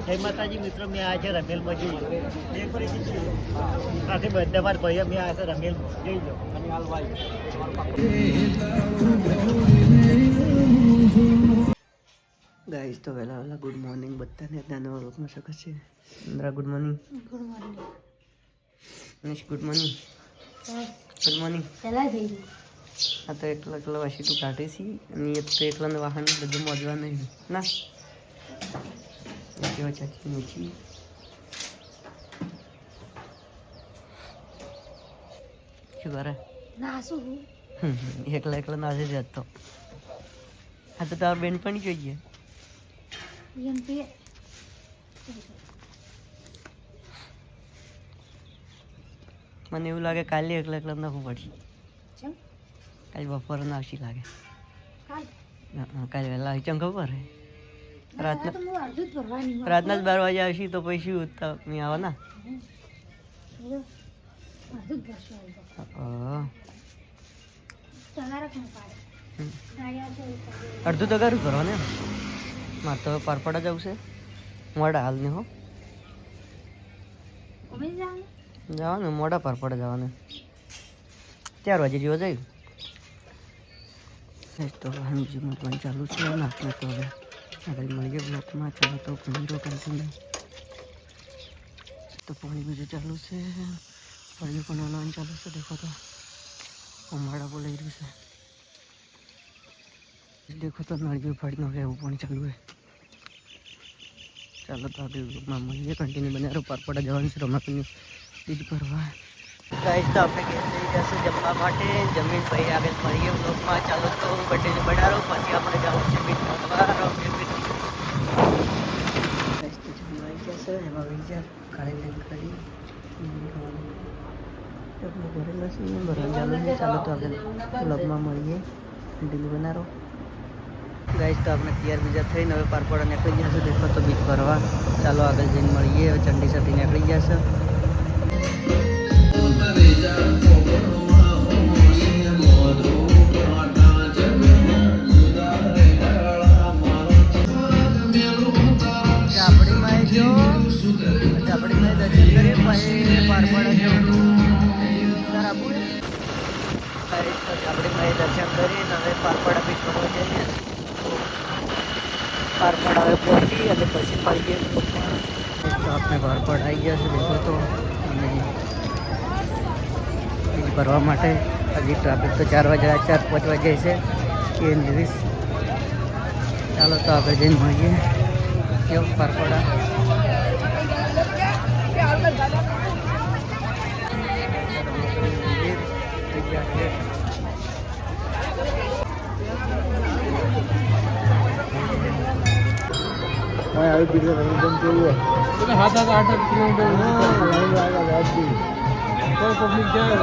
જય માતાજી મિત્રો, મેં આ છે રમેલમાં જઈ સાથે બધા મારા ભાઈઓ મેં આ છે રમેલમાં જઈ લો. ગાઈસ તો વહેલા વહેલા ગુડ મોર્નિંગ બધાને ત્યાંનો રોકમાં શકે છે. Indira good morning. Good morning Manish good morning. Good morning. પહેલાં થઈ ગયું આ તો એટલા વાસી તું કાઢે છે અને એ તો એટલા વાહન બધું મોજવા નહીં ના કેવા ચાચી મૂકી શું કરે નાસું એકલા નાસે જ હતો. હા તો તારા બેન પણ જોઈએ મને એવું લાગે કાલે એકલા નાખવું પડશે. કાલે બપોરે ના આવશી લાગે. કાલે વહેલા આવી ચમ ખબર રાતના જ 12 વાગે આવશી તો પછી મેં આવો ના અડધું તો કરું કરો ને મારે તો પરપડા જવું છે મોડા હાલ ને હો જવાનું મોડા પરપડા જવાનું 4 વાગે જેવો જાય તો જીવન પણ ચાલુ છે નાખને તો હવે આગળ મળીએ બ્લોકમાં. ચાલો તો ઘણી કન્ટિન્યુ તો પાણી બીજું ચાલુ છે પાણી પણ હલાવવાનું ચાલુ છે. દેખો તો ઉમાળા બોલાઈ રહ્યું છે. દેખો તો નળિયું ફાડીને હવે એવું પણ ચાલુ હોય. ચાલો તો આગળ બ્લોકમાં મળીએ કન્ટિન્યુ બનાવો. પરપડા જવાનું છે રમાપીની બીજ ભરવા. ગાઈસ તો આપણે ઘેર જઈ જશે જમવા માટે. જમીન પછી આગળ મળીએ બ્લોકમાં. ચાલો તો બટેલી બનાવો પછી આપણે જવાનું છે બીજ ભરવા. એમાં બીજા ખાલી લઈને કરી ભરેલા છે ભરવા ચાલુ છે. ચાલો તો આગળ બ્લોકમાં મળીએ કન્ટિન્યુ બનાવો. ગાઈસ તો આપણે તૈયાર બીજા થઈને હવે પારપડા નીકળી જશે. દેખો તો બીજ ભરવા. ચાલો આગળ જઈને મળીએ. હવે ચંડી સાથે નીકળી જશે. દર્શન કરીને હવે પારપડા બીચ ભરવા જઈએ. પારપડા હવે પહોંચી અને પછી મળીએ. તો આપણે પારપડ આવી ગયા છે. દેખો તો બીજ ભરવા માટે હજી ટ્રાફિક તો 4 વાગ્યા 4-5 વાગ્યા છે કે 20. ચાલો તો આપણે જઈને મળીએ કેવું પારપડા. આવી પીછે રંગન જોઈએ એટલે 7-8 કિલોમીટર લાઈન આગળ વાંચી કોઈ પબ્લિક જાય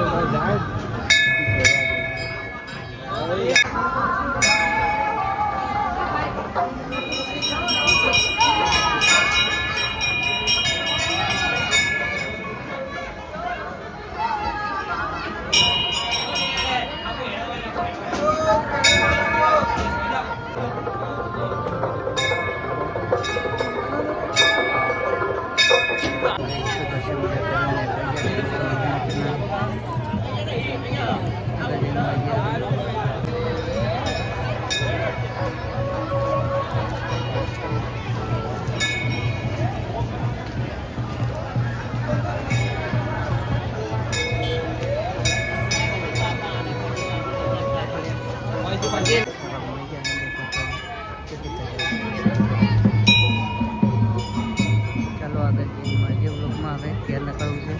ચાલો આગળ જઈને મળીએ બ્લોકમાં. હવે ઘેર નીકળવું છે.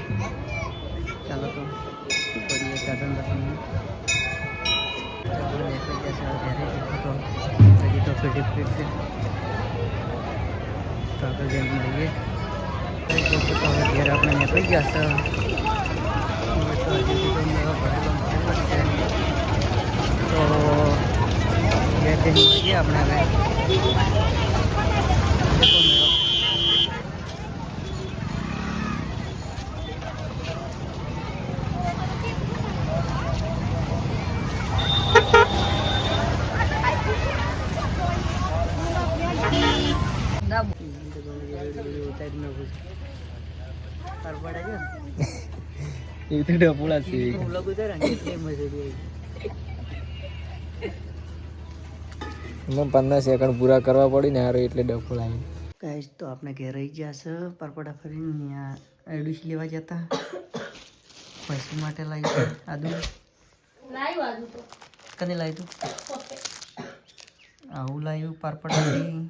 ચાલો તો પડીએ સાધન રાખીને નીકળી જશે ઘરે. તો હજી તો ફીટ છે તો આગળ જઈને મળીએ. તો હવે ઘેર આપણે નીકળી જશે. તો હજી ભરેલો તો ઘેર જઈને મળીએ આપણે હવે. પરપડા જો એ તો ડપોળા છે વ્લોગ ઉતારે ને એટલે મજા આવી. 15 સેકન્ડ પૂરા કરવા પડી ને હારો એટલે ડપોળા આવી. ગાઈસ તો આપણે ઘેર રહી ગયા છે પરપડા ફરીને ત્યાં એડુસ લેવા જતા પૈસા માટે લાવી આદુ તો કને લાવી તું આવું લાવ્યું પરપડાથી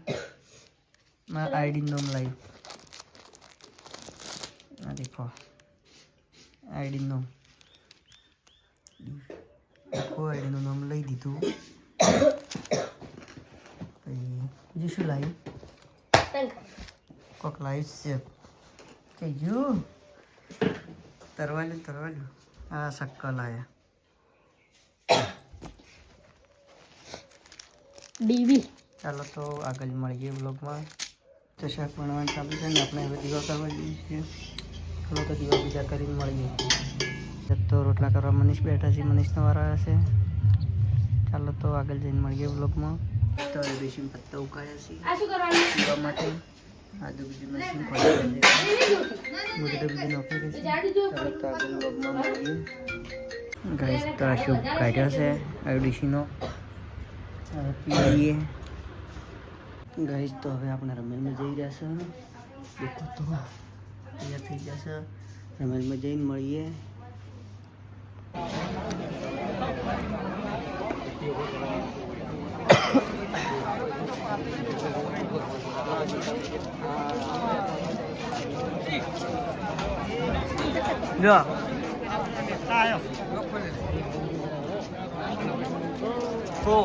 મારા આઈડી નામ લાવ્યું આ દેખો આઈડી નામ આખું આઈડીનું નામ લઈ દીધું. બીજું શું લાવ્યું કોક લાવ્યું છે કઈ ગયું તરવાલ્યું આ શક્કર લાવ્યા ડીવી. ચાલો તો આગળ મળીએ બ્લોગમાં. તો શાક બનાવવાનું ચાલુ છે ને આપણે હવે દીવા કરવા જઈએ છીએ. ચાલો તો દીવા બીજા કરીને મળીએ. તો રોટલા કરવા મનીષ બેઠા છે, મનીષનો વારો હશે. ચાલો તો આગળ જઈને મળીએ બ્લોગમાં. તો એ બેસીને પત્તા ઉકાળ્યા છે દીવા માટે. આજુ બીજું મશીન ખોલી બધું બીજું નોખી છે. ચાલો તો આગળ બ્લોગમાં મળીએ. ગાઈસ તો આ શુભ કાઢ્યો છે આયુડીસીનો. હવે પીએ ગાઈસ. તો હવે આપણે રમેલમાં જઈ રહ્યા છે. દેખો તો તૈયાર થઈ જશે. રમેલમાં જઈને મળીએ. જો તો